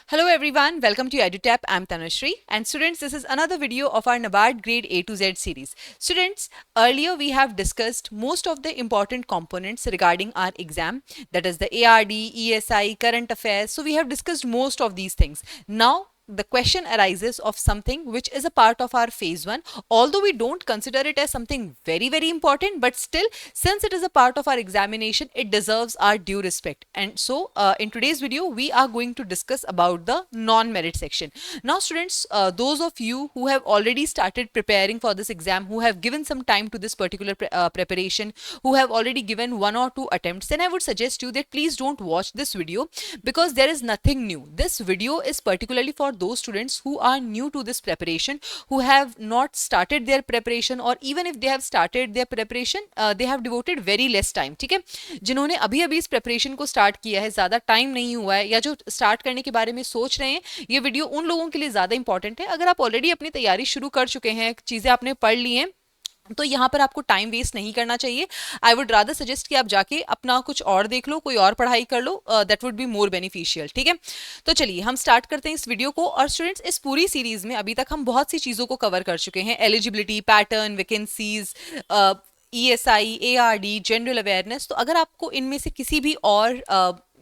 Hello everyone, welcome to EduTap. I'm Tanushree, and students, this is another video of our NABARD Grade A to Z series. Students, earlier we have discussed most of the important components regarding our exam, that is the ARD, ESI, current affairs. So we have discussed most of these things. Now the question arises of something which is a part of our phase 1, although we don't consider it as something very important, but still, since it is a part of our examination, it deserves our due respect. And so in today's video we are going to discuss about the non-merit section. Now students, those of you who have already started preparing for this exam, who have given some time to this particular preparation, who have already given 1 or 2 attempts, then I would suggest you that please don't watch this video, because there is nothing new. This video is particularly for those students who are new to this preparation, who have not started their preparation, or even if they have started their preparation, they have devoted very less time. ठीक है, जिन्होंने अभी अभी इस preparation को start किया है, ज़्यादा टाइम नहीं हुआ है, या जो स्टार्ट करने के बारे में सोच रहे हैं, ये वीडियो उन लोगों के लिए ज़्यादा इंपॉर्टेंट है. अगर आप ऑलरेडी अपनी तैयारी शुरू कर चुके हैं, चीज़ें आपने पढ़ ली हैं, तो यहाँ पर आपको टाइम वेस्ट नहीं करना चाहिए. आई वुड रादर सजेस्ट कि आप जाके अपना कुछ और देख लो, कोई और पढ़ाई कर लो. That would be more beneficial. ठीक है, तो चलिए हम स्टार्ट करते हैं इस वीडियो को. और स्टूडेंट्स, इस पूरी सीरीज में अभी तक हम बहुत सी चीज़ों को कवर कर चुके हैं. Eligibility, pattern, vacancies, ESI, ARD, general awareness. तो अगर आपको इनमें से किसी भी और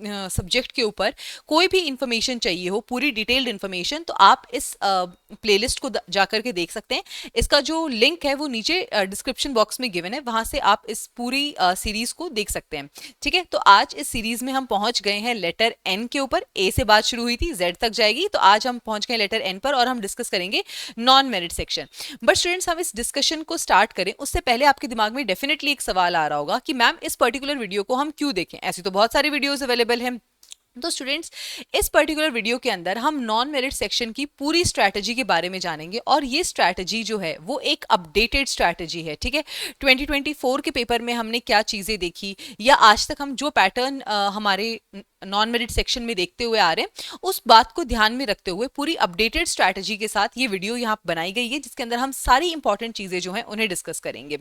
सब्जेक्ट के ऊपर कोई भी इंफॉर्मेशन चाहिए हो, पूरी डिटेल्ड इंफॉर्मेशन, तो आप इस प्लेलिस्ट को जाकर के देख सकते हैं. इसका जो लिंक है वो नीचे डिस्क्रिप्शन बॉक्स में गिवन है, वहां से आप इस पूरी सीरीज को देख सकते हैं. ठीक है, तो आज इस सीरीज में हम पहुंच गए हैं लेटर एन के ऊपर. ए से बात शुरू हुई थी, जेड तक जाएगी, तो आज हम पहुंच गए लेटर एन पर और हम डिस्कस करेंगे non merit section. But students, हम इस डिस्कशन को स्टार्ट करें उससे पहले आपके दिमाग में डेफिनेटली एक सवाल आ रहा होगा कि मैम इस पर्टिकुलर वीडियो को हम क्यों देखें, ऐसी तो बहुत सारी वीडियोज अवेलेबल है. तो स्टूडेंट्स, इस पर्टिकुलर वीडियो के अंदर हम नॉन मेरिट सेक्शन की पूरी स्ट्रैटेजी के बारे में जानेंगे, और ये स्ट्रैटेजी जो है वो एक अपडेटेड स्ट्रैटेजी है. ठीक है, 2024 के पेपर में हमने क्या चीज़ें देखी, या आज तक हम जो पैटर्न हमारे नॉन मेरिट सेक्शन में देखते हुए आ रहे हैं, उस बात को ध्यान में रखते हुए पूरी अपडेटेड स्ट्रैटेजी के साथ ये वीडियो यहाँ बनाई गई है, जिसके अंदर हम सारी इंपॉर्टेंट चीज़ें जो हैं उन्हें डिस्कस करेंगे.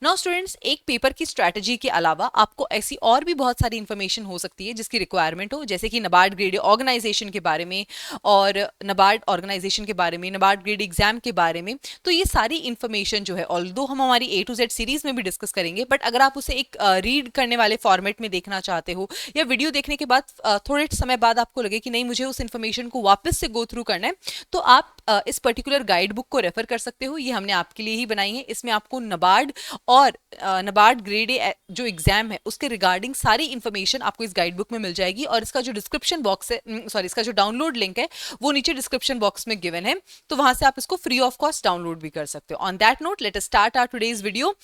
नाउ स्टूडेंट्स, एक पेपर की स्ट्रैटेजी के अलावा आपको ऐसी और भी बहुत सारी इंफॉर्मेशन हो सकती है जिसकी रिक्वायरमेंट हो, जैसे कि नबार्ड ग्रेड ऑर्गेनाइजेशन के बारे में, और नबार्ड ऑर्गेनाइजेशन के बारे में, नबार्ड ग्रेड एग्जाम के बारे में. तो ये सारी इंफॉर्मेशन जो है, ऑल्दो हम हमारी A to Z सीरीज में भी डिस्कस करेंगे, बट अगर आप उसे एक रीड करने वाले फॉर्मेट में देखना चाहते हो, या वीडियो देखने के बाद थोड़े समय बाद आपको लगे कि नहीं, मुझे उस इंफॉर्मेशन को वापस से गो थ्रू करना है, तो आप इस पर्टिकुलर गाइड बुक को रेफर कर सकते हो. ये हमने आपके लिए ही बनाई है. इसमें आपको नबार्ड और नबार्ड ग्रेड ए जो एग्जाम है उसके रिगार्डिंग सारी इंफॉर्मेशन आपको इस गाइड बुक में मिल जाएगी, और इसका जो डिस्क्रिप्शन बॉक्स है, सॉरी, इसका जो डाउनलोड लिंक है वो नीचे डिस्क्रिप्शन बॉक्स में गिवन है, तो वहां से आप इसको फ्री ऑफ कॉस्ट डाउनलोड भी कर सकते हो. On that note, let us start our today's video.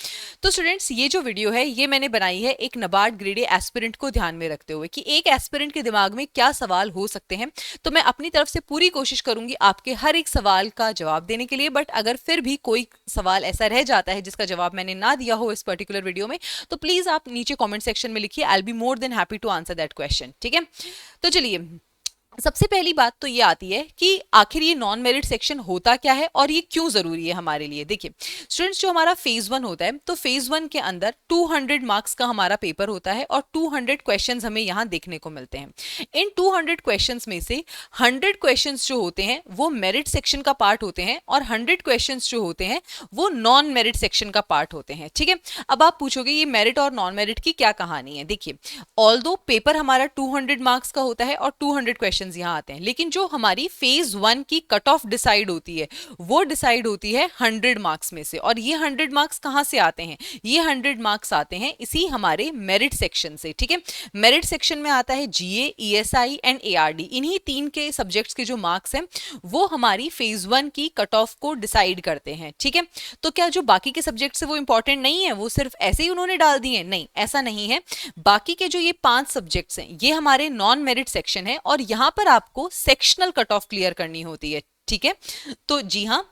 तो स्टूडेंट्स, ये जो वीडियो है ये मैंने बनाई है एक नबार्ड ग्रेड ए एस्पिरेंट को ध्यान में रखते हुए, कि एक एस्पिरेंट के दिमाग में क्या सवाल हो सकते हैं. तो मैं अपनी तरफ से पूरी कोशिश करूंगी आपके हर एक सवाल का जवाब देने के लिए, बट अगर फिर भी कोई सवाल ऐसा रह जाता है जिसका जवाब मैंने ना दिया हो इस पर्टिकुलर वीडियो में, तो प्लीज आप नीचे कमेंट सेक्शन में लिखिए. I will be more than happy to answer that question. ठीक है, तो चलिए, सबसे पहली बात तो ये आती है कि आखिर ये नॉन मेरिट सेक्शन होता क्या है और ये क्यों जरूरी है हमारे लिए. देखिए स्टूडेंट्स, जो हमारा फेज 1 होता है, तो फेज 1 के अंदर 200 मार्क्स का हमारा पेपर होता है, और 200 क्वेश्चंस हमें यहाँ देखने को मिलते हैं. इन 200 क्वेश्चंस में से 100 क्वेश्चंस जो होते हैं वो मेरिट सेक्शन का पार्ट होते हैं, और 100 क्वेश्चंस जो होते हैं वो नॉन मेरिट सेक्शन का पार्ट होते हैं. ठीक है, अब आप पूछोगे ये मेरिट और नॉन मेरिट की क्या कहानी है. देखिए, ऑल्दो पेपर हमारा 200 मार्क्स का होता है और 200 क्वेश्चंस यहाँ आते हैं, लेकिन जो हमारी फेज 1 की कट ऑफ डिसाइड होती है वो डिसाइड होती है 100 मार्क्स में से. और ये 100 मार्क्स कहाँ से आते हैं? ये 100 मार्क्स आते हैं इसी हमारे मेरिट सेक्शन से. ठीक है, मेरिट सेक्शन में आता है GA, ESI एंड ARD. इन्हीं 3 के सब्जेक्ट्स के जो मार्क्स हैं वो हमारी फेज 1 की कट ऑफ को डिसाइड करते हैं. ठीक है, तो क्या जो बाकी के सब्जेक्ट्स है वो इंपॉर्टेंट नहीं है, वो सिर्फ ऐसे ही उन्होंने डाल दिए? नहीं, ऐसा नहीं है. बाकी के जो ये 5 सब्जेक्ट्स हैं ये हमारे नॉन मेरिट सेक्शन है, और यहाँ पर आपको सेक्शनल कट ऑफ क्लियर करनी होती है. ठीक है, तो जी हाँ,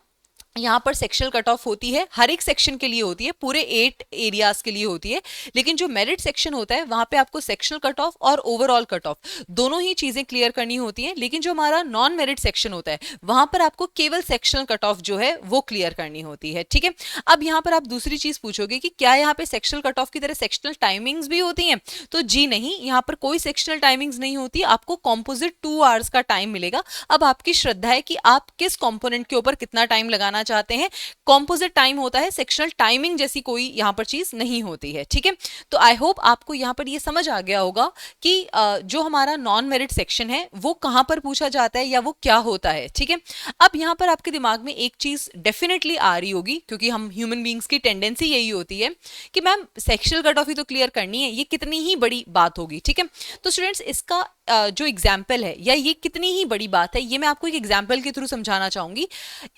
यहाँ पर सेक्शनल कट ऑफ होती है, हर एक सेक्शन के लिए होती है, पूरे 8 एरियाज के लिए होती है। लेकिन जो मेरिट सेक्शन होता है वहां पे आपको सेक्शनल कट ऑफ और ओवरऑल कट ऑफ दोनों ही चीजें क्लियर करनी होती हैं। लेकिन जो हमारा नॉन मेरिट सेक्शन होता है वहां पर आपको केवल सेक्शनल कट ऑफ जो है वो क्लियर करनी होती है, ठीक है। अब यहाँ पर आप दूसरी चीज पूछोगे कि क्या यहाँ पे सेक्शनल कट ऑफ की तरह सेक्शनल टाइमिंग्स भी होती हैं, तो जी नहीं, यहाँ पर कोई सेक्शनल टाइमिंग्स नहीं होती, आपको कॉम्पोजिट 2 आवर्स का टाइम मिलेगा। अब आपकी श्रद्धा है कि आप किस कॉम्पोनेंट के ऊपर कितना टाइम लगाना चाहते हैं। कॉम्पोजिट टाइम होता है, सेक्शनल टाइमिंग जैसी कोई यहां पर चीज नहीं होती है, ठीक है। तो आई होप आपको यहां पर ये समझ आ गया होगा कि जो हमारा नॉन मेरिट सेक्शन है वो कहां पर पूछा जाता है या वो क्या होता है, ठीक है। अब यहां पर आपके दिमाग में एक चीज डेफिनेटली आ रही होगी, क्योंकि हम ह्यूमन बींग्स की टेंडेंसी यही होती है कि मैम सेक्शनल कट ऑफ ही तो क्लियर करनी है, ये कितनी ही बड़ी बात होगी, ठीक है। तो स्टूडेंट्स, इसका जो एग्जाम्पल है या ये कितनी ही बड़ी बात है, ये मैं आपको एक एग्जाम्पल के थ्रू समझाना चाहूंगी।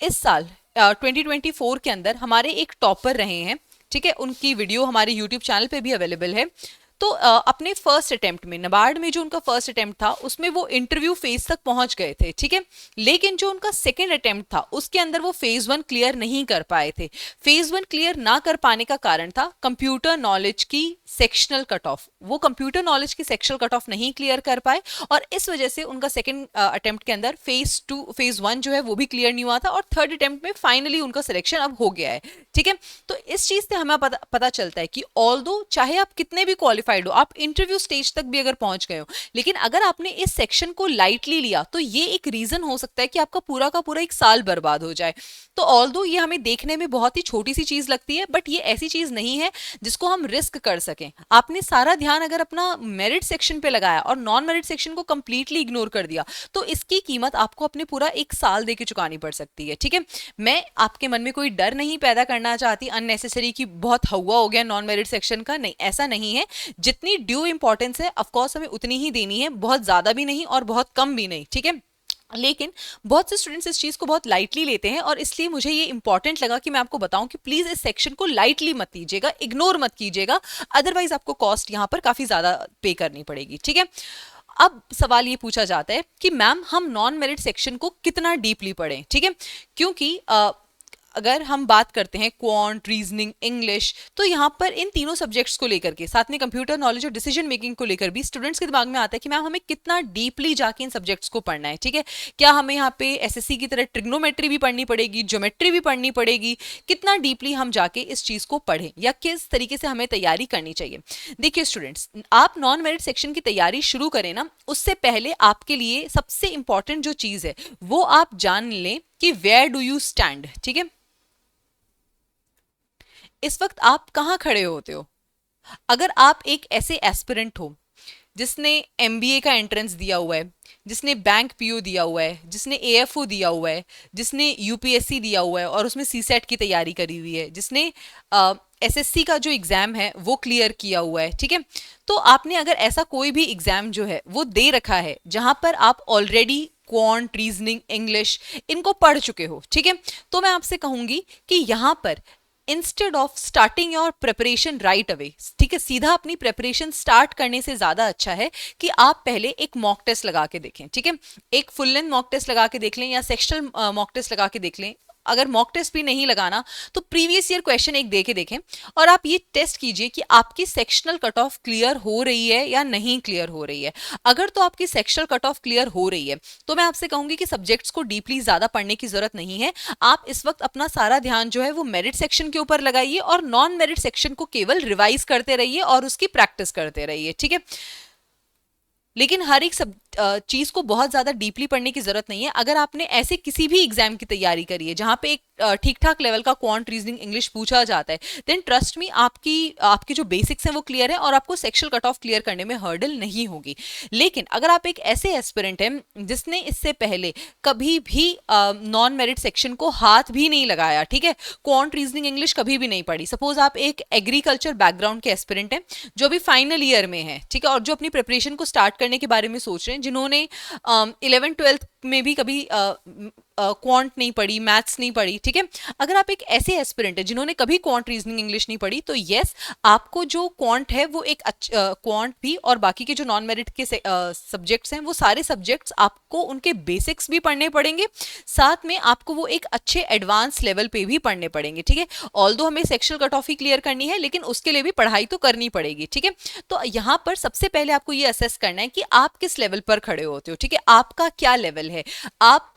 इस साल 2024 के अंदर हमारे एक टॉपर रहे हैं, ठीक है, उनकी वीडियो हमारे यूट्यूब चैनल पे भी अवेलेबल है। तो अपने फर्स्ट अटेम्प्ट में नबार्ड में जो उनका फर्स्ट अटेम्प्ट था उसमें वो इंटरव्यू फेज तक पहुंच गए थे, ठीक है। लेकिन जो उनका सेकंड अटेम्प्ट था उसके अंदर वो फेज 1 क्लियर नहीं कर पाए थे। फेज 1 क्लियर ना कर पाने का कारण था कंप्यूटर नॉलेज की सेक्शनल कट ऑफ। वो कंप्यूटर नॉलेज की सेक्शनल कट ऑफ नहीं क्लियर कर पाए और इस वजह से उनका सेकंड अटेम्प्ट के अंदर फेज 1 जो है वो भी क्लियर नहीं हुआ था और थर्ड अटेम्प्ट में फाइनली उनका सिलेक्शन अब हो गया है, ठीक है। तो इस चीज से हमें पता चलता है कि ऑल्दो चाहे आप कितने भी क्वालिफाइड हो, आप इंटरव्यू स्टेज तक भी अगर पहुंच गए हो, लेकिन अगर आपने इस सेक्शन को लाइटली लिया तो ये एक रीजन हो सकता है कि आपका पूरा का पूरा एक साल बर्बाद हो जाए। तो ऑल्दो ये हमें देखने में बहुत ही छोटी सी चीज लगती है, बट ये ऐसी चीज नहीं है जिसको हम रिस्क कर सकें। आपने सारा ध्यान अगर अपना मेरिट सेक्शन पे लगाया और नॉन मेरिट सेक्शन को कंप्लीटली इग्नोर कर दिया तो इसकी कीमत आपको अपने पूरा एक साल देके चुकानी पड़ सकती है, ठीक है। मैं आपके मन में कोई डर नहीं पैदा करना चाहती अननेसेसरी कि बहुत हवा हो गया नॉन मेरिट सेक्शन का, नहीं, ऐसा नहीं है। जितनी ड्यू इंपॉर्टेंस है ऑफकोर्स हमें उतनी ही देनी है, बहुत ज्यादा भी नहीं और बहुत कम भी नहीं, ठीक है। लेकिन बहुत से स्टूडेंट्स इस चीज को बहुत लाइटली लेते हैं और इसलिए मुझे ये इंपॉर्टेंट लगा कि मैं आपको बताऊं कि प्लीज इस सेक्शन को लाइटली मत लीजिएगा, इग्नोर मत कीजिएगा, अदरवाइज आपको कॉस्ट यहां पर काफी ज्यादा पे करनी पड़ेगी, ठीक है। अब सवाल ये पूछा जाता है कि मैम हम नॉन मेरिट सेक्शन को कितना डीपली पढ़ें, ठीक है। क्योंकि अगर हम बात करते हैं क्वांट, रीजनिंग, इंग्लिश, तो यहाँ पर इन तीनों सब्जेक्ट्स को लेकर के साथ में कंप्यूटर नॉलेज और डिसीजन मेकिंग को लेकर भी स्टूडेंट्स के दिमाग में आता है कि मैम हमें कितना डीपली जाके इन सब्जेक्ट्स को पढ़ना है, ठीक है। क्या हमें यहाँ पे एसएससी की तरह ट्रिग्नोमेट्री भी पढ़नी पड़ेगी, ज्योमेट्री भी पढ़नी पड़ेगी, कितना डीपली हम जाके इस चीज को पढ़ें या किस तरीके से हमें तैयारी करनी चाहिए। देखिए स्टूडेंट्स, आप नॉन मेरिट सेक्शन की तैयारी शुरू करें ना, उससे पहले आपके लिए सबसे इंपॉर्टेंट जो चीज है वो आप जान लें कि वेयर डू यू स्टैंड, ठीक है। इस वक्त आप कहां खड़े होते हो। अगर आप एक ऐसे एस्पिरेंट हो जिसने एमबीए का एंट्रेंस दिया हुआ है, जिसने बैंक पीओ दिया हुआ है, जिसने एएफओ दिया हुआ है, जिसने यूपीएससी दिया हुआ है और उसमें सीसेट की तैयारी करी हुई है, जिसने एसएससी का जो एग्जाम है वो क्लियर किया हुआ है, ठीक है। तो आपने अगर ऐसा कोई भी एग्जाम जो है वो दे रखा है जहां पर आप ऑलरेडी क्वांट, रीजनिंग, इंग्लिश इनको पढ़ चुके हो, ठीक है, तो मैं आपसे कहूंगी कि यहां पर instead of starting your preparation right away, ठीक है, सीधा अपनी प्रिपरेशन स्टार्ट करने से ज्यादा अच्छा है कि आप पहले एक मॉक टेस्ट लगा के देखें, ठीक है। एक फुल लेंथ मॉक टेस्ट लगा के देख लें या सेक्शनल मॉक टेस्ट लगा के देख लें। अगर मॉक टेस्ट भी नहीं लगाना तो प्रीवियस ईयर क्वेश्चन एक दे के देखें और आप ये टेस्ट कीजिए कि आपकी सेक्शनल कट ऑफ क्लियर हो रही है या नहीं क्लियर हो रही है। अगर तो आपकी सेक्शनल कट ऑफ क्लियर हो रही है तो मैं आपसे कहूंगी कि सब्जेक्ट्स को डीपली ज्यादा पढ़ने की जरूरत नहीं है। आप इस वक्त अपना सारा ध्यान जो है वो मेरिट सेक्शन के ऊपर लगाइए और नॉन मेरिट सेक्शन को केवल रिवाइज करते रहिए और उसकी प्रैक्टिस करते रहिए, ठीक है। लेकिन हर एक सब चीज को बहुत ज्यादा डीपली पढ़ने की जरूरत नहीं है। अगर आपने ऐसे किसी भी एग्जाम की तैयारी करी है जहां पे एक ठीक ठाक लेवल का क्वांट, रीजनिंग, इंग्लिश पूछा जाता है, देन ट्रस्ट मी आपकी जो बेसिक्स हैं वो क्लियर है और आपको सेक्शनल कट ऑफ क्लियर करने में हर्डल नहीं होगी। लेकिन अगर आप एक ऐसे एस्पिरेंट हैं जिसने इससे पहले कभी भी नॉन मेरिट सेक्शन को हाथ भी नहीं लगाया, ठीक है, क्वांट, रीजनिंग, इंग्लिश कभी भी नहीं पढ़ी, सपोज आप एक एग्रीकल्चर बैकग्राउंड के एस्पिरेंट हैं जो अभी फाइनल ईयर में है, ठीक है, और जो अपनी प्रिपरेशन को स्टार्ट करने के बारे में सोच रहे हैं, जिन्होंने 11th 12th में भी कभी क्वांट नहीं पढ़ी, मैथ्स नहीं पढ़ी, ठीक है, अगर आप एक ऐसे एस्पिरेंट है जिन्होंने कभी क्वांट, रीजनिंग, इंग्लिश नहीं पढ़ी, तो यस, आपको जो क्वांट है वो एक क्वांट भी और बाकी के जो नॉन मेरिट के सब्जेक्ट्स हैं वो सारे सब्जेक्ट्स आपको उनके बेसिक्स भी पढ़ने पड़ेंगे, साथ में आपको वो एक अच्छे एडवांस लेवल पे भी पढ़ने पड़ेंगे, ठीक है। ऑल्दो हमें सेक्शनल कट ऑफ ही क्लियर करनी है, लेकिन उसके लिए भी पढ़ाई तो करनी पड़ेगी, ठीक है। तो यहाँ पर सबसे पहले आपको ये असेस करना है कि आप किस लेवल पर खड़े होते हो, ठीक है, आपका क्या लेवल है। आप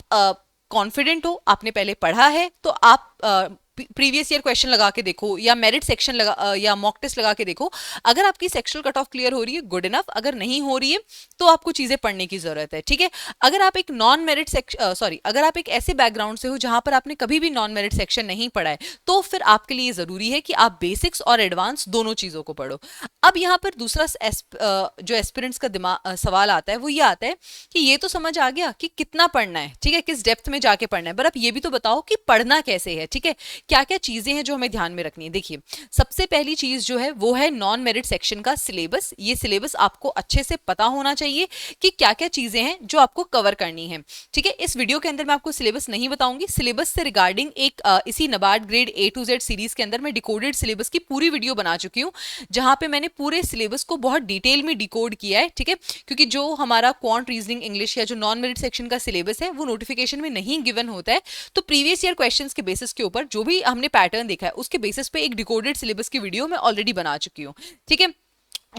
कॉन्फिडेंट हो, आपने पहले पढ़ा है, तो आप प्रीवियस ईयर क्वेश्चन लगा के देखो या मेरिट सेक्शन लगा या मॉक टेस्ट लगा के देखो। अगर आपकी सेक्शनल कट ऑफ क्लियर हो रही है, गुड इनफ। अगर नहीं हो रही है तो आपको चीजें पढ़ने की जरूरत है, ठीक है। अगर आप एक नॉन मेरिट सेक्शन अगर आप एक ऐसे बैकग्राउंड से हो जहां पर आपने कभी भी नॉन मेरिट सेक्शन नहीं पढ़ा है, तो फिर आपके लिए जरूरी है कि आप बेसिक्स और एडवांस दोनों चीजों को पढ़ो। अब यहाँ पर दूसरा जो एस्पिरेंट्स का दिमाग सवाल आता है वो ये आता है कि ये तो समझ आ गया कि कितना पढ़ना है, ठीक है, किस डेप्थ में जाके पढ़ना है, पर अब ये भी तो बताओ कि पढ़ना कैसे है, ठीक है, क्या क्या चीजें हैं जो हमें ध्यान में रखनी है। देखिए, सबसे पहली चीज जो है वो है नॉन मेरिट सेक्शन का सिलेबस। ये सिलेबस आपको अच्छे से पता होना चाहिए कि क्या क्या चीजें हैं जो आपको कवर करनी है, ठीक है। इस वीडियो के अंदर मैं आपको सिलेबस नहीं बताऊंगी। सिलेबस से रिगार्डिंग एक इसी NABARD grade A to Z series के अंदर मैं डिकोडेड सिलेबस की पूरी वीडियो बना चुकी हूँ, जहां पे मैंने पूरे सिलेबस को बहुत डिटेल में डिकोड किया है, ठीक है, क्योंकि जो हमारा क्वांट, रीजनिंग, इंग्लिश या जो नॉन मेरिट सेक्शन का सिलेबस है वो नोटिफिकेशन में नहीं गिवन होता है। तो प्रीवियस ईयर क्वेश्चंस के बेसिस के ऊपर जो भी हमने पैटर्न देखा है उसके बेसिस पे एक डिकोडेड सिलेबस की वीडियो मैं ऑलरेडी बना चुकी हूँ, ठीक है।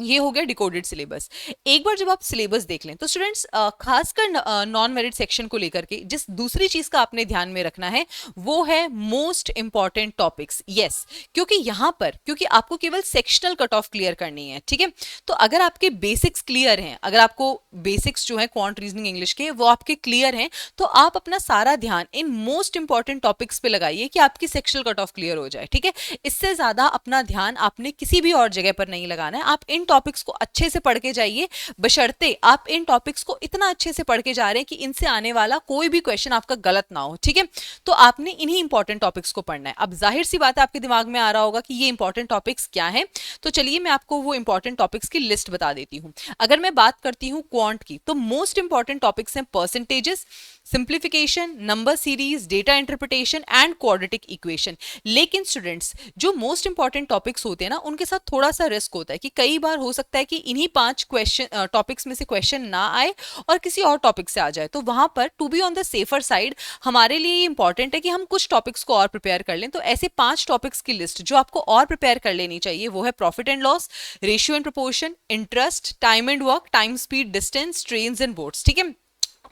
ये हो गया डिकोडेड सिलेबस। एक बार जब आप सिलेबस देख लें तो स्टूडेंट्स, खासकर नॉन मेरिट सेक्शन को लेकर के जिस दूसरी चीज का आपने ध्यान में रखना है वो है मोस्ट इंपॉर्टेंट टॉपिक्स। यस, क्योंकि आपको केवल सेक्शनल कट ऑफ क्लियर करनी है, ठीक है। तो अगर आपके बेसिक्स क्लियर हैं, अगर आपको बेसिक्स जो है क्वांट, रीजनिंग, इंग्लिश के वो आपके क्लियर हैं, तो आप अपना सारा ध्यान इन मोस्ट इंपॉर्टेंट टॉपिक्स पे लगाइए कि आपकी सेक्शनल कट ऑफ क्लियर हो जाए, ठीक है। इससे ज्यादा अपना ध्यान आपने किसी भी और जगह पर नहीं लगाना है। आप इन टॉपिक्स को अच्छे से पढ़ के जाइए, बशर्ते आप इन टॉपिक्स को इतना अच्छे से पढ़ के जा रहे हैं कि इनसे आने वाला कोई भी क्वेश्चन आपका गलत ना हो, ठीक है। तो आपने इन्हीं इंपॉर्टेंट टॉपिक्स को पढ़ना है। अब जाहिर सी बात है आपके दिमाग में आ रहा होगा कि ये इंपॉर्टेंट टॉपिक्स क्या हैं, तो चलिए मैं आपको वो इंपॉर्टेंट टॉपिक्स की लिस्ट बता देती हूँ। अगर मैं बात करती हूँ क्वांट की, तो मोस्ट इंपॉर्टेंट टॉपिक्स हैं percentages, simplification, number series, data interpretation and quadratic equation. लेकिन स्टूडेंट्स, जो मोस्ट इंपॉर्टेंट टॉपिक्स होते हैं ना, उनके साथ थोड़ा सा रिस्क होता है कि कई बार हो सकता है कि इन्हीं 5 क्वेश्चन टॉपिक्स में से क्वेश्चन ना आए और किसी और टॉपिक से आ जाए। तो वहां पर to be on the safer side हमारे लिए इंपॉर्टेंट है कि हम कुछ टॉपिक्स को और प्रिपेयर कर लें। तो ऐसे 5 टॉपिक्स की लिस्ट जो आपको और प्रिपेयर कर लेनी चाहिए वो है profit and loss, ratio and proportion, interest, time and work, time, speed, distance, trains and boats, ठीक है।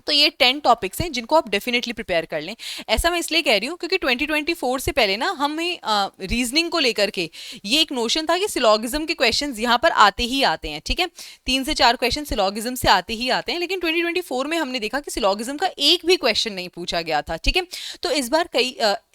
तो ये 10 टॉपिक्स हैं जिनको आप डेफिनेटली प्रिपेयर कर लें। ऐसा मैं इसलिए कह रही हूँ क्योंकि 2024 से पहले ना हमें रीजनिंग को लेकर के ये एक नोशन था कि सिलॉगिज्म के क्वेश्चंस यहाँ पर आते ही आते हैं, ठीक है, 3 से 4 क्वेश्चन सिलॉगिज्म से आते ही आते हैं। लेकिन 2024 में हमने देखा कि सिलॉगिज्म का एक भी क्वेश्चन नहीं पूछा गया था, ठीक है। तो इस बार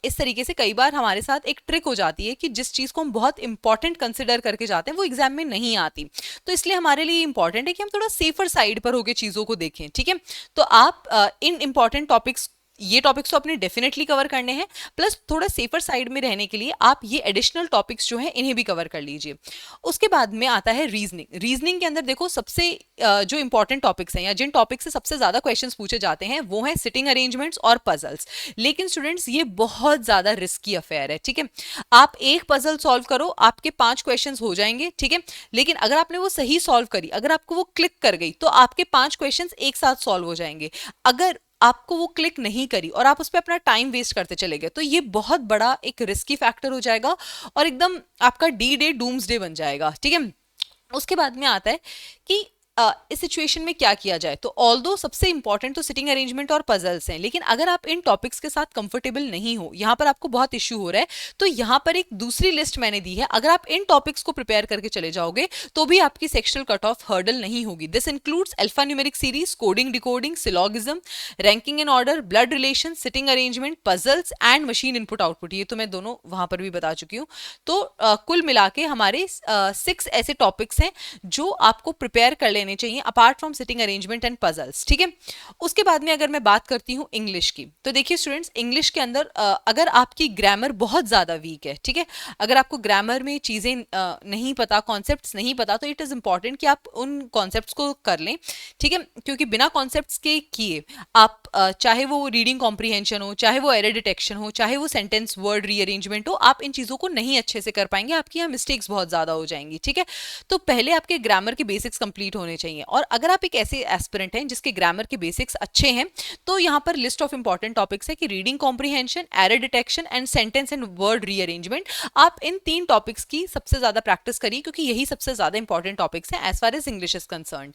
इस तरीके से कई बार हमारे साथ एक ट्रिक हो जाती है कि जिस चीज़ को हम बहुत इंपॉर्टेंट कंसिडर करके जाते हैं वो एग्जाम में नहीं आती। तो इसलिए हमारे लिए इंपॉर्टेंट है कि हम थोड़ा सेफर साइड पर होकर चीज़ों को देखें, ठीक है। तो आप इन इंपॉर्टेंट टॉपिक्स, ये टॉपिक्स तो आपने डेफिनेटली कवर करने हैं, प्लस थोड़ा सेफर साइड में रहने के लिए आप ये एडिशनल टॉपिक्स जो हैं इन्हें भी कवर कर लीजिए। उसके बाद में आता है रीजनिंग। रीजनिंग के अंदर देखो सबसे जो इंपॉर्टेंट टॉपिक्स हैं या जिन टॉपिक से सबसे ज्यादा क्वेश्चंस पूछे जाते हैं वो हैं सिटिंग अरेंजमेंट्स और पजल्स। लेकिन स्टूडेंट्स, ये बहुत ज्यादा रिस्की अफेयर है, ठीक है। आप एक पजल सॉल्व करो, आपके 5 क्वेश्चन हो जाएंगे, ठीक है। लेकिन अगर आपने वो सही सॉल्व करी, अगर आपको वो क्लिक कर गई, तो आपके 5 क्वेश्चन एक साथ सॉल्व हो जाएंगे। अगर आपको वो क्लिक नहीं करी और आप उस पर अपना टाइम वेस्ट करते चले गए, तो ये बहुत बड़ा एक रिस्की फैक्टर हो जाएगा और एकदम आपका डी डे डूम्स डे बन जाएगा, ठीक है। उसके बाद में आता है कि इस सिचुएशन में क्या किया जाए। तो ऑल्दो सबसे इंपॉर्टेंट तो सिटिंग अरेंजमेंट और पजल्स हैं, लेकिन अगर आप इन टॉपिक्स के साथ कंफर्टेबल नहीं हो, यहाँ पर आपको बहुत इश्यू हो रहा है, तो यहाँ पर एक दूसरी लिस्ट मैंने दी है। अगर आप इन टॉपिक्स को प्रिपेयर करके चले जाओगे तो भी आपकी सेक्शनल कट ऑफ हर्डल नहीं होगी। This includes alpha numeric series, coding, decoding, syllogism, ranking in order, blood relation, sitting arrangement, puzzles and machine input output. ये तो मैं दोनों वहां पर भी बता चुकी हूँ। तो कुल मिला के हमारे 6 ऐसे टॉपिक्स हैं जो आपको प्रिपेयर कर लेने चाहिए apart from sitting arrangement and puzzles, ठीक है। उसके बाद में अगर मैं बात करती हूँ इंग्लिश की, तो देखिए स्टूडेंट्स, इंग्लिश के अंदर अगर आपकी ग्रामर बहुत ज्यादा वीक है, ठीक है, अगर आपको ग्रामर में चीजें नहीं पता, कॉन्सेप्ट्स नहीं पता, तो इट इज इंपॉर्टेंट कि आप उन कॉन्सेप्ट्स को कर लें, ठीक है, क्योंकि बिना कॉन्सेप्ट्स के किए आप चाहे वो रीडिंग कॉम्प्रीहेंशन हो, चाहे वो एरर डिटेक्शन हो, चाहे वो सेंटेंस वर्ड रीअरेंजमेंट हो, आप इन चीज़ों को नहीं अच्छे से कर पाएंगे, आपकी यहाँ मिस्टेक्स बहुत ज़्यादा हो जाएंगी, ठीक है। तो पहले आपके ग्रामर के बेसिक्स कंप्लीट होने चाहिए, और अगर आप एक ऐसे एस्पिरेंट हैं जिसके ग्रामर के बेसिक्स अच्छे हैं, तो यहाँ पर लिस्ट ऑफ इंपॉर्टेंट टॉपिक्स है कि reading comprehension, error detection and sentence and word rearrangement. आप इन 3 टॉपिक्स की सबसे ज़्यादा प्रैक्टिस करिए, क्योंकि यही सबसे ज़्यादा इंपॉर्टेंट टॉपिक्स हैं as far as English is concerned.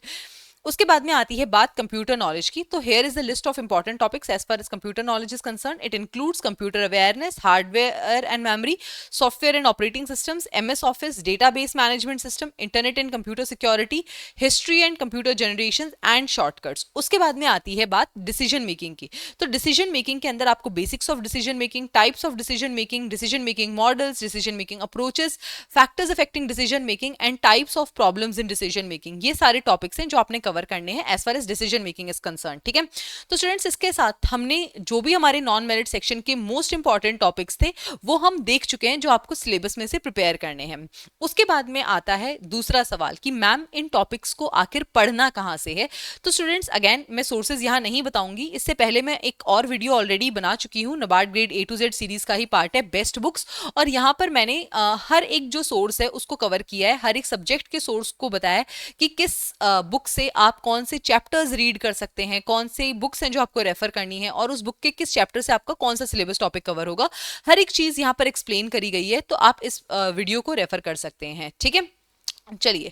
उसके बाद में आती है बात कंप्यूटर नॉलेज की। तो here is the list of important topics as far as computer knowledge is concern. It includes computer awareness, hardware and memory, software and operating systems, MS office, database management system, internet and computer security, history and computer generation and shortcuts. उसके बाद में आती है बात decision making की। तो decision making के अंदर आपको basics of decision making, types of decision making models, decision making approaches, factors affecting decision making and types of problems in decision making, ये सारे टॉपिक्स हैं जो आपने कवर करने हैं as far as decision making is concern, ठीक है। तो स्टूडेंट्स, इसके साथ हमने जो भी हमारे नॉन मेरिट सेक्शन के मोस्ट इंपॉर्टेंट टॉपिक्स थे वो हम देख चुके हैं, जो आपको सिलेबस में से प्रिपेयर करने हैं। उसके बाद में आता है दूसरा सवाल कि मैम इन टॉपिक्स को आखिर पढ़ना कहां से है। तो स्टूडेंट्स, अगेन मैं सोर्सेज यहां नहीं बताऊंगी, इससे पहले मैं एक और वीडियो ऑलरेडी बना चुकी हूं, NABARD grade A to Z series का ही पार्ट है बेस्ट बुक्स, और यहां पर मैंने हर एक जो सोर्स है उसको कवर किया है, हर एक सब्जेक्ट के सोर्स को बताया कि किस बुक से आप कौन से चैप्टर्स रीड कर सकते हैं, कौन से बुक्स हैं जो आपको रेफर करनी है, और उस बुक के किस चैप्टर से आपका कौन सा सिलेबस टॉपिक कवर होगा, हर एक चीज यहाँ पर एक्सप्लेन करी गई है। तो आप इस वीडियो को रेफर कर सकते हैं, ठीक है। चलिए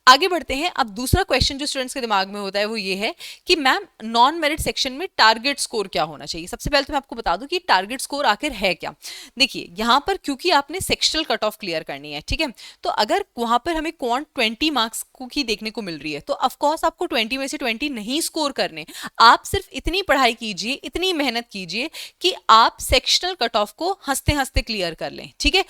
आगे बढ़ते हैं। अब दूसरा क्वेश्चन जो स्टूडेंट्स के दिमाग में होता है वो ये है कि मैम नॉन मेरिट सेक्शन में टारगेट स्कोर क्या होना चाहिए। सबसे पहले तो मैं आपको बता दूं कि टारगेट स्कोर आखिर है क्या। देखिए यहां पर क्योंकि आपने सेक्शनल कट ऑफ क्लियर करनी है, ठीक है, तो अगर वहां पर हमें क्वांट 20 मार्क्स की देखने को मिल रही है, तो ऑफकोर्स आपको 20 में से 20 नहीं स्कोर करने, आप सिर्फ इतनी पढ़ाई कीजिए, इतनी मेहनत कीजिए कि आप सेक्शनल कट ऑफ को हंसते हंसते क्लियर कर लें, ठीक है।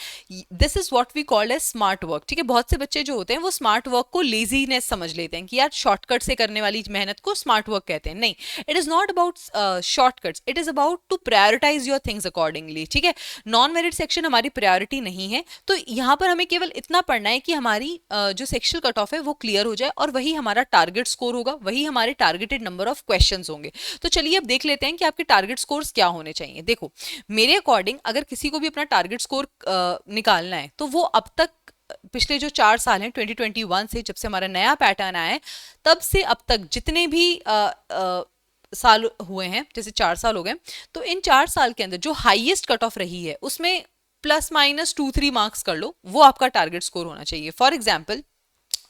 This is what we called as smart work, ठीक है। बहुत से बच्चे जो होते हैं वो स्मार्ट वर्क को लेजीनेस समझ लेते हैं कि यार शॉर्टकट से करने वाली मेहनत को स्मार्ट वर्क कहते हैं। नहीं, it is not about shortcuts, it is about to prioritize your things accordingly, ठीक है। नॉन मेरिट सेक्शन हमारी प्रायोरिटी नहीं है, तो यहां पर हमें केवल इतना पढ़ना है कि हमारी जो सेक्शनल कट ऑफ है वो क्लियर हो जाए, और वही हमारा टारगेट स्कोर होगा, वही हमारे टारगेटेड नंबर ऑफ क्वेश्चंस होंगे। तो चलिए अब देख लेते हैं कि आपके टारगेट स्कोर्स क्या होने चाहिए। देखो मेरे अकॉर्डिंग अगर किसी को भी अपना टारगेट स्कोर निकालना है, तो वो अब तक पिछले जो 4 साल हैं 2021 से, जब से हमारा नया पैटर्न आया है, तब से अब तक जितने भी साल हुए हैं, जैसे 4 साल हो गए, तो इन 4 साल के अंदर जो हाईएस्ट कट ऑफ रही है उसमें प्लस माइनस 2-3 मार्क्स कर लो, वो आपका टारगेट स्कोर होना चाहिए। फॉर एग्जाम्पल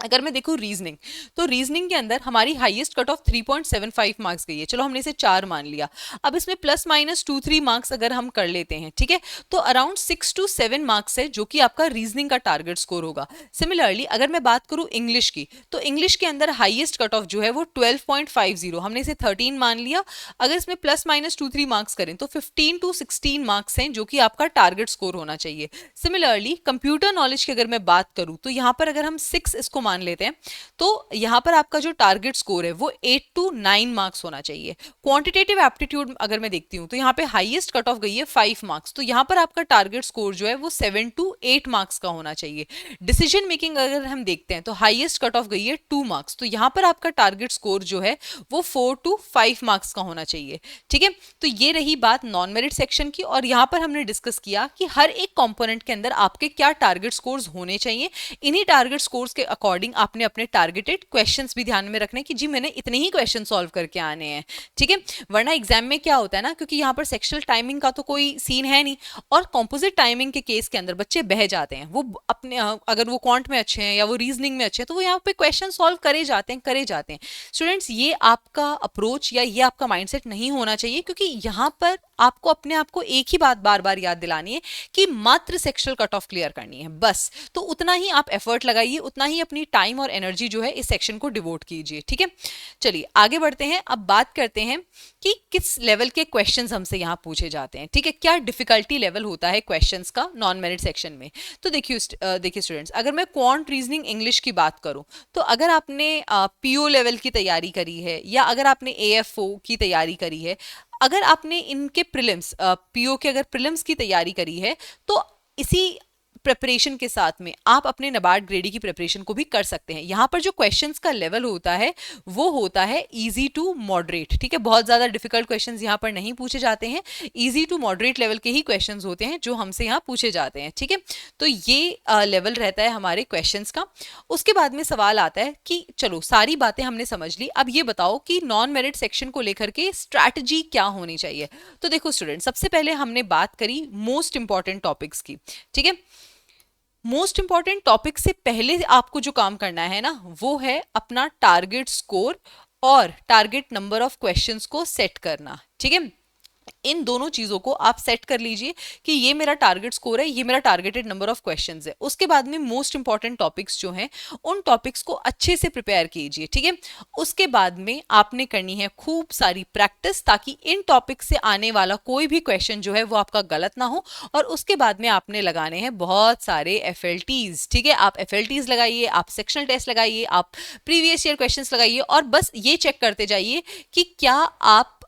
अगर मैं देखूं रीजनिंग, तो रीजनिंग के अंदर हमारी हाईएस्ट कट ऑफ 3.75 मार्क्स गई है, चलो हमने इसे 4 मान लिया। अब इसमें प्लस माइनस 2-3 मार्क्स अगर हम कर लेते हैं, ठीक है, तो अराउंड 6 to 7 मार्क्स है जो कि आपका रीजनिंग का टारगेट स्कोर होगा। सिमिलरली अगर मैं बात करूं इंग्लिश की, तो इंग्लिश के अंदर हाईएस्ट कट ऑफ जो है वो 12.50, हमने इसे 13 मान लिया। अगर इसमें प्लस माइनस 2-3 मार्क्स करें तो 15 to 16 मार्क्स हैं जो कि आपका टारगेट स्कोर होना चाहिए। सिमिलरली कंप्यूटर नॉलेज की अगर मैं बात करूं, तो यहां पर अगर हम 6 इसको मान लेते हैं, तो यहां पर आपका जो टारगेट स्कोर है वो 8 to 9 मार्क्स होना चाहिए। क्वांटिटेटिव एप्टीट्यूड अगर मैं देखती हूं, तो यहां पे हाईएस्ट कट ऑफ गई है 5 मार्क्स, तो यहां पर आपका टारगेट स्कोर जो है वो 7 to 8 मार्क्स का होना चाहिए। डिसीजन मेकिंग अगर हम देखते हैं, तो हाईएस्ट कट ऑफ गई है 2 मार्क्स, तो यहां पर आपका टारगेट स्कोर जो है वो 4 to 5 मार्क्स का होना चाहिए, ठीक है। तो ये रही बात नॉन मेरिट सेक्शन की, और यहां पर हमने डिस्कस किया कि हर एक कंपोनेंट के अंदर आपके क्या टारगेट स्कोर्स होने चाहिए। इन्हीं टारगेट स्कोर्स के अकॉर्डिंग आपने अपने टारगेटेड क्वेश्चंस भी ध्यान में रखने कि जी मैंने इतने ही क्वेश्चन सॉल्व करके आने हैं, ठीक है। वरना एग्जाम में क्या होता है ना, क्योंकि यहाँ पर सेक्शनल टाइमिंग का तो कोई सीन है नहीं, और कॉम्पोजिट टाइमिंग के केस के अंदर बच्चे बह जाते हैं। वो अपने अगर वो क्वांट में अच्छे हैं या वो रीजनिंग में अच्छे हैं, तो वो यहाँ पे क्वेश्चन सॉल्व करे जाते हैं। स्टूडेंट्स, ये आपका अप्रोच या ये आपका माइंडसेट नहीं होना चाहिए, क्योंकि यहाँ पर आपको अपने आप को एक ही बात बार बार याद दिलानी है कि मात्र सेक्शनल कट ऑफ क्लियर करनी है, बस। तो उतना ही आप एफर्ट लगाइए, उतना ही अपनी टाइम और एनर्जी जो है इस सेक्शन को डिवोट कीजिए, ठीक है। चलिए आगे बढ़ते हैं। अब बात करते हैं कि किस लेवल के क्वेश्चंस हमसे यहाँ पूछे जाते हैं, ठीक है, क्या डिफिकल्टी लेवल होता है क्वेश्चंस का नॉन मेरिट सेक्शन में। तो देखिए स्टूडेंट्स, अगर मैं क्वांट रीजनिंग इंग्लिश की बात करूं, तो अगर आपने पीओ लेवल की तैयारी करी है, या अगर आपने एएफओ की तैयारी करी है, अगर आपने इनके प्रीलिम्स पीओ के अगर प्रीलिम्स की तैयारी करी है, तो इसी प्रिपरेशन के साथ में आप अपने नबार्ड ग्रेड की प्रिपरेशन को भी कर सकते हैं। यहाँ पर जो क्वेश्चंस का लेवल होता है वो होता है इजी टू मॉडरेट, ठीक है। बहुत ज़्यादा डिफिकल्ट क्वेश्चंस यहाँ पर नहीं पूछे जाते हैं, इजी टू मॉडरेट लेवल के ही क्वेश्चंस होते हैं जो हमसे यहाँ पूछे जाते हैं, ठीक है। तो ये लेवल रहता है हमारे क्वेश्चंस का। उसके बाद में सवाल आता है कि चलो सारी बातें हमने समझ ली, अब ये बताओ कि नॉन मेरिट सेक्शन को लेकर के स्ट्रैटेजी क्या होनी चाहिए। तो देखो स्टूडेंट, सबसे पहले हमने बात करी मोस्ट इंपॉर्टेंट टॉपिक्स की, ठीक है। मोस्ट इंपॉर्टेंट टॉपिक से पहले आपको जो काम करना है ना, वो है अपना टारगेट स्कोर और टारगेट नंबर ऑफ क्वेश्चंस को सेट करना, ठीक है। इन दोनों चीजों को आप सेट कर लीजिए कि ये मेरा टारगेट स्कोर है, ये मेरा टारगेटेड नंबर ऑफ क्वेश्चंस है। उसके बाद में मोस्ट इंपॉर्टेंट टॉपिक्स जो हैं उन टॉपिक्स को अच्छे से प्रिपेयर कीजिए, ठीक है। उसके बाद में आपने करनी है खूब सारी प्रैक्टिस, ताकि इन टॉपिक से आने वाला कोई भी क्वेश्चन जो है वो आपका गलत ना हो। और उसके बाद में आपने लगाने हैं बहुत सारे FLTs, ठीक है। आप FLTs लगाइए, आप सेक्शनल टेस्ट लगाइए, आप प्रीवियस ईयर क्वेश्चंस लगाइए, और बस ये चेक करते जाइए कि क्या आप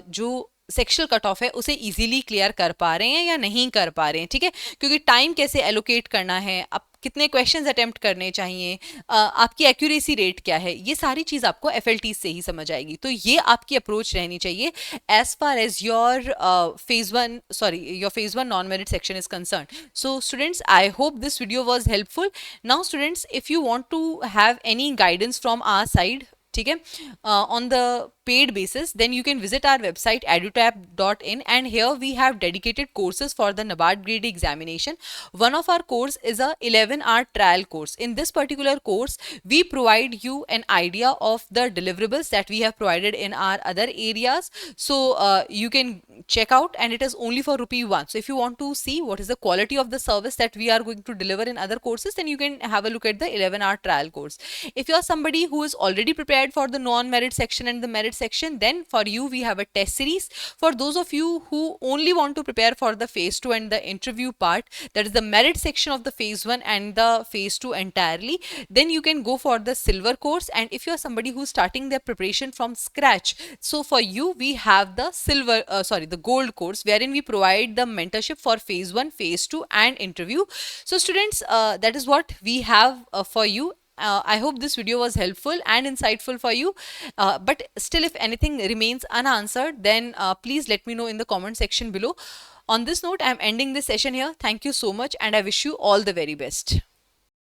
जो सेक्शनल कट ऑफ है उसे इजीली क्लियर कर पा रहे हैं या नहीं कर पा रहे हैं, ठीक है। क्योंकि टाइम कैसे एलोकेट करना है, आप कितने क्वेश्चंस अटेम्प्ट करने चाहिए, आपकी एक्यूरेसी रेट क्या है, ये सारी चीज आपको FLT से ही समझ आएगी। तो ये आपकी अप्रोच रहनी चाहिए as far as your phase one non merit section is concern. So students, I hope this video was helpful. Now students, if you want to have any guidance from our side, ठीक है, on the paid basis, then you can visit our website edutap.in, and here we have dedicated courses for the NABARD grade examination. One of our course is a 11-hour trial course. In this particular course, we provide you an idea of the deliverables that we have provided in our other areas. So you can check out, and it is only for ₹1. So if you want to see what is the quality of the service that we are going to deliver in other courses, then you can have a look at the 11-hour trial course. If you are somebody who is already prepared for the non-merit section and the merit section, then for you we have a test series. For those of you who only want to prepare for the phase 2 and the interview part, that is the merit section of the phase 1 and the phase 2 entirely, then you can go for the silver course. And if you are somebody who's starting their preparation from scratch, so for you we have the the gold course, wherein we provide the mentorship for phase 1, phase 2 and interview. So students, that is what we have for you. I hope this video was helpful and insightful for you. But still, if anything remains unanswered, then please let me know in the comment section below. On this note, I am ending this session here. Thank you so much, and I wish you all the very best.